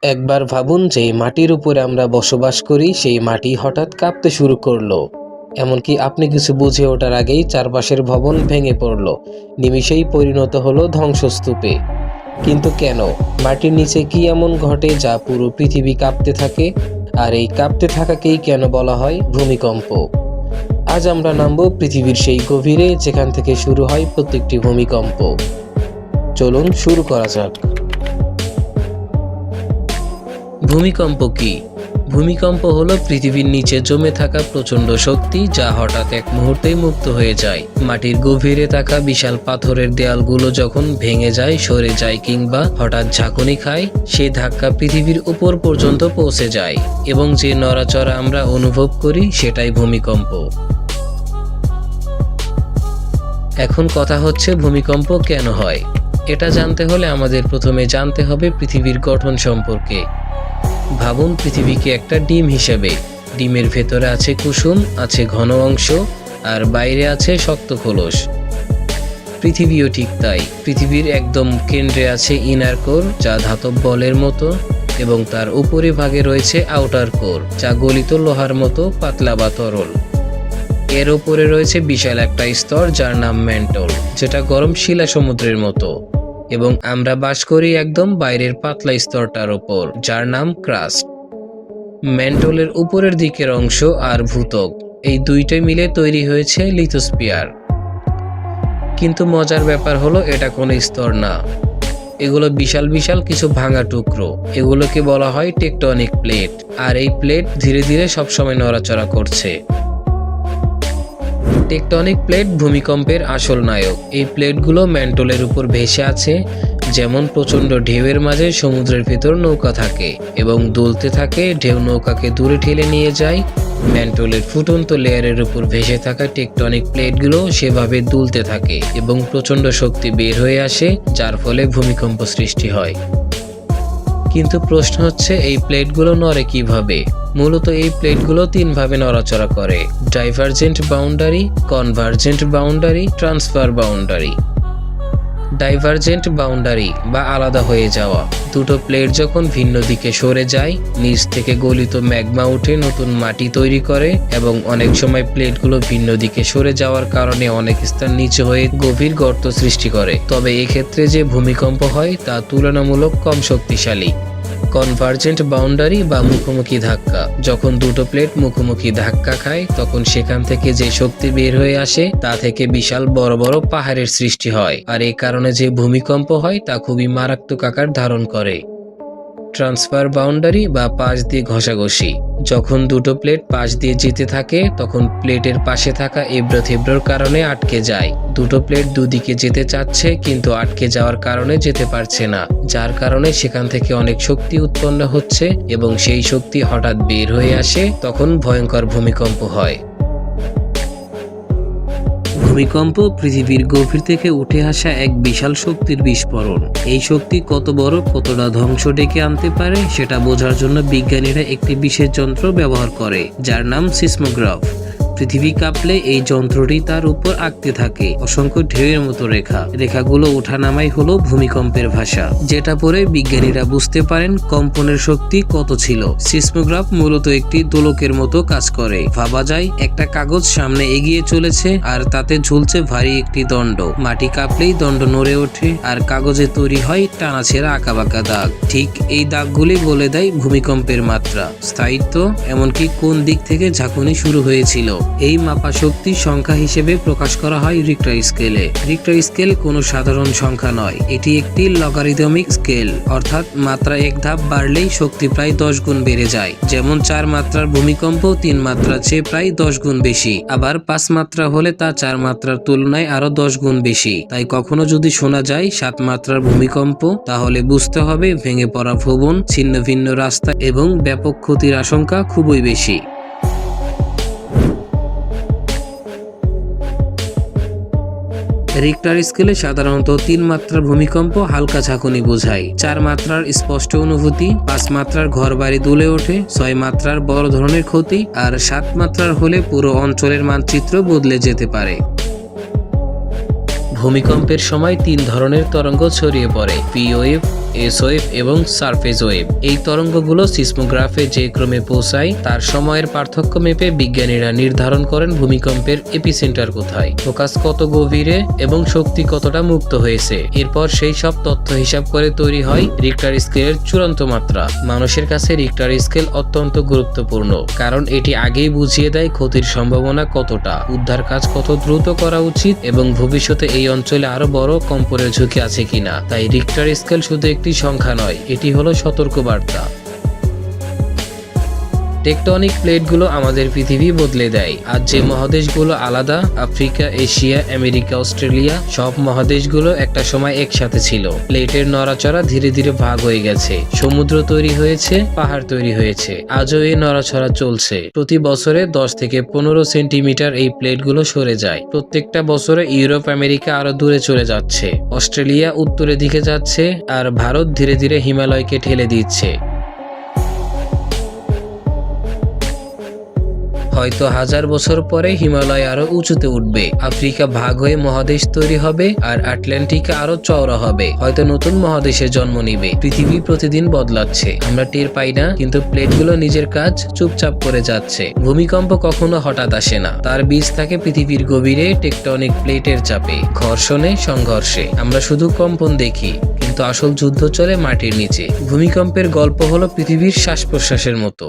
একবার ভাবুন যে মাটির উপরে আমরা বসবাস করি সেই মাটি হঠাৎ কাঁপতে শুরু করলো। এমনকি আপনি কিছু বুঝে ওঠার আগেই চারপাশের ভবন ভেঙে পড়ল, নিমিষেই পরিণত হলো ধ্বংসস্তূপে। কিন্তু কেন? মাটির নিচে কি এমন ঘটে যা পুরো পৃথিবী কাঁপতে থাকে? আর এই কাঁপতে থাকাকেই কেন বলা হয় ভূমিকম্প? আজ আমরা নামব পৃথিবীর সেই গভীরে যেখান থেকে শুরু হয় প্রত্যেকটি ভূমিকম্প। চলুন শুরু করা যাক। ভূমিকম্প কি? ভূমিকম্প হলো পৃথিবীর নিচে জমে থাকা প্রচণ্ড শক্তি যা হঠাৎ এক মুহূর্তেই মুক্ত হয়ে যায়। মাটির গভীরে থাকা বিশাল পাথরের দেয়ালগুলো যখন ভেঙে যায়, সরে যায় কিংবা হঠাৎ ঝাঁকুনি খায়, সেই ধাক্কা পৃথিবীর উপর পর্যন্ত পৌঁছে যায় এবং যে নড়াচড়া আমরা অনুভব করি সেটাই ভূমিকম্প। এখন কথা হচ্ছে ভূমিকম্প কেন হয়? এটা জানতে হলে আমাদের প্রথমে জানতে হবে পৃথিবীর গঠন সম্পর্কে। ভাবুন পৃথিবীকে একটা ডিম হিসেবে। ডিমের ভেতরে আছে কুসুম, আছে ঘন অংশ, আর বাইরে আছে শক্ত খোলস। পৃথিবীও ঠিক তাই। পৃথিবীর একদম কেন্দ্রে আছে ইনার কোর, যা ধাতব বলের মতো, এবং তার উপরে ভাগে রয়েছে আউটার কোর, যা গলিত লোহার মতো পাতলা বা তরল। এর উপরে রয়েছে বিশাল একটা স্তর যার নাম ম্যান্টল, যেটা গরম শিলা সমুদ্রের মতো, এবং আমরা বাস করি একদম বাইরের পাতলা স্তরটার ওপর, যার নাম ক্রাস্ট। ম্যান্টলের উপরের দিকের অংশ আর ভূত্বক, এই দুইটাই মিলে তৈরি হয়েছে লিথোস্ফিয়ার। কিন্তু মজার ব্যাপার হলো এটা কোনো স্তর না, এগুলো বিশাল বিশাল কিছু ভাঙা টুকরো। এগুলোকে বলা হয় টেকটনিক প্লেট, আর এই প্লেট ধীরে ধীরে সবসময় নড়াচড়া করছে। টেকটনিক প্লেট ভূমিকম্পের আসল নায়ক। এই প্লেটগুলো ম্যান্টলের উপর ভেসে আছে, যেমন প্রচণ্ড ঢেউয়ের মাঝে সমুদ্রের ভেতর নৌকা থাকে এবং দুলতে থাকে। ঢেউ নৌকাকে দূরে ঠেলে নিয়ে যায়। ম্যান্টলের ফুটন্ত লেয়ারের উপর ভেসে থাকা টেকটনিক প্লেটগুলো সেভাবে দুলতে থাকে এবং প্রচণ্ড শক্তি বের হয়ে আসে, যার ফলে ভূমিকম্প সৃষ্টি হয়। কিন্তু প্রশ্ন হচ্ছে এই প্লেটগুলো নড়ে কিভাবে? মূলত এই প্লেটগুলো তিনভাবে নড়াচড়া করে: divergent boundary, convergent boundary, transfer boundary. Divergent boundary বা আলাদা হয়ে যাওয়া। দুটো প্লেট যখন ভিন্ন দিকে সরে যায়, নিচ থেকে গলিত ম্যাগমা উঠে নতুন মাটি তৈরি করে, এবং অনেক সময় প্লেটগুলো ভিন্ন দিকে সরে যাওয়ার কারণে অনেক স্থান নিচু হয়ে গভীর গর্ত সৃষ্টি করে। তবে এক্ষেত্রে যে ভূমিকম্প হয় তা তুলনামূলক কম শক্তিশালী। কনভার্জেন্ট বাউন্ডারি বা মুখোমুখি ধাক্কা। যখন দুটো প্লেট মুখোমুখি ধাক্কা খায়, তখন সেখান থেকে যে শক্তি বের হয়ে আসে তা থেকে বিশাল বড় বড় পাহাড়ের সৃষ্টি হয়, আর এই কারণে যে ভূমিকম্প হয় তা খুবই মারাত্মক আকার ধারণ করে। ট্রান্সফার বাউন্ডারি বা পাশ দিয়ে ঘষাঘষি। যখন দুটো প্লেট পাশ দিয়ে যেতে থাকে, তখন প্লেটের পাশে থাকা এবড়ো থেবড়োর কারণে আটকে যায়। দুটো প্লেট দুদিকে যেতে চাচ্ছে কিন্তু আটকে যাওয়ার কারণে যেতে পারছে না, যার কারণে সেখান থেকে অনেক শক্তি উৎপন্ন হচ্ছে এবং সেই শক্তি হঠাৎ বের হয়ে আসে, তখন ভয়ঙ্কর ভূমিকম্প হয়। ভূমিকম্প পৃথিবীর গভীর থেকে উঠে আসা এক বিশাল শক্তির বিস্ফোরণ। এই শক্তি কত বড়, কতটা ধ্বংস ডেকে আনতে পারে সেটা বোঝার জন্য বিজ্ঞানীরা একটি বিশেষ যন্ত্র ব্যবহার করে, যার নাম সিসমোগ্রাফ। পৃথিবী কাঁপলে এই যন্ত্রটি তার উপর আঁকতে থাকে অসংখ্য ঢেউয়ের মতো রেখা। রেখাগুলো ওঠানামাই হলো ভূমিকম্পের ভাষা, যেটা পরে বিজ্ঞানীরা বুঝতে পারেন কম্পনের শক্তি কত ছিল। সিসমোগ্রাফ মূলত একটি দোলকের মতো কাজ করে। ভাবা যায় একটা কাগজ সামনে এগিয়ে চলেছে আর তাতে ঝুলছে ভারী একটি দণ্ড। মাটি কাঁপলেই দণ্ড নড়ে ওঠে আর কাগজে তৈরি হয় টানাছেঁড়া আঁকাবাঁকা দাগ। ঠিক এই দাগগুলি বলে দেয় ভূমিকম্পের মাত্রা, স্থায়িত্ব, এমনকি কোন দিক থেকে ঝাঁকুনি শুরু হয়েছিল। এই মাপা শক্তি সংখ্যা হিসেবে প্রকাশ করা হয় রিক্টার স্কেলে। রিক্টার স্কেল কোনো সাধারণ সংখ্যা নয়, এটি একটি লগারিদমিক স্কেল, অর্থাৎ মাত্রা এক ধাপ বাড়লেই শক্তি প্রায় 10 গুণ বেড়ে যায়। যেমন 4 মাত্রার ভূমিকম্প 3 মাত্রার চেয়ে প্রায় 10 গুণ বেশি, আবার 5 মাত্রা হলে তা 4 মাত্রার তুলনায় আরো 10 গুণ বেশি। তাই কখনো যদি শোনা যায় 7 মাত্রার ভূমিকম্প, তাহলে বুঝতে হবে ভেঙে পড়া ভবন, ছিন্ন ভিন্ন রাস্তা এবং ব্যাপক ক্ষতির আশঙ্কা খুবই বেশি। রিক্টার স্কেলে সাধারণত 3 মাত্রার ভূমিকম্প হালকা ঝাঁকুনি বোঝায়, 4 মাত্রার স্পষ্ট অনুভূতি, 5 মাত্রার ঘরবাড়ি দুলে ওঠে, 6 মাত্রার বড় ধরনের ক্ষতি, আর 7 মাত্রার হলে পুরো অঞ্চলের মানচিত্র বদলে যেতে পারে। ভূমিকম্পের সময় 3 ধরনের তরঙ্গ ছড়িয়ে পড়ে: পি ওয়েভ, এস ওয়েভ এবং সারফেস ওয়েভ। এই তরঙ্গগুলো সিসমোগ্রাফে যে ক্রমে পৌঁছায় তার সময়ের পার্থক্য মেপে বিজ্ঞানীরা নির্ধারণ করেন ভূমিকম্পের এপিসেন্টার কোথায়, ফোকাস কত গভীরে এবং শক্তি কতটা মুক্ত হয়েছে। এরপর সেই সব তথ্য হিসাব করে তৈরি হয় রিক্টার স্কেলের চূড়ান্ত মাত্রা। মানুষের কাছে রিক্টার স্কেল অত্যন্ত গুরুত্বপূর্ণ, কারণ এটি আগেই বুঝিয়ে দেয় ক্ষতির সম্ভাবনা কতটা, উদ্ধার কাজ কত দ্রুত করা উচিত এবং ভবিষ্যতে এই অঞ্চলে আরো বড় কম্পনের ঝুঁকি আছে কিনা। তাই রিক্টার স্কেল শুধু একটি সংখ্যা নয়, এটি হলো সতর্কবার্তা। টেকটনিক প্লেটগুলো আমাদের পৃথিবী বদলে দেয়। আজ যে মহাদেশগুলো আলাদা, আফ্রিকা, এশিয়া, আমেরিকা, অস্ট্রেলিয়া, সব মহাদেশগুলো একটা সময় একসাথে ছিল। প্লেটের নড়াচড়া ধীরে ধীরে ভাগ হয়ে গেছে, সমুদ্র তৈরি হয়েছে, পাহাড় তৈরি হয়েছে, আজও এই নড়াচড়া চলছে। প্রতি বছরে 10 থেকে 15 সেন্টিমিটার এই প্লেটগুলো সরে যায়। প্রত্যেকটা বছরে ইউরোপ, আমেরিকা আরো দূরে চলে যাচ্ছে, অস্ট্রেলিয়া উত্তরের দিকে যাচ্ছে, আর ভারত ধীরে ধীরে হিমালয়কে ঠেলে দিচ্ছে। হয়তো 1000 বছর পরে হিমালয় আরো উঁচুতে উঠবে, আফ্রিকা ভাগ হয়ে মহাদেশ তৈরি হবে, আর আটলান্টিকা আরো চওড়া হবে। হয়তো নতুন মহাদেশে জন্ম নিবে। পৃথিবী প্রতিদিন বদলাচ্ছে, আমরা টের পাই না, কিন্তু প্লেটগুলো নিজের কাজ চুপচাপ করে যাচ্ছে। ভূমিকম্প কখনো হঠাৎ আসে না, তার বীজ থাকে পৃথিবীর গভীরে টেকটনিক প্লেটের চাপে, ঘর্ষণে, সংঘর্ষে। আমরা শুধু কম্পন দেখি, কিন্তু আসল যুদ্ধ চলে মাটির নিচে। ভূমিকম্পের গল্প হলো পৃথিবীর শ্বাস প্রশ্বাসের মতো।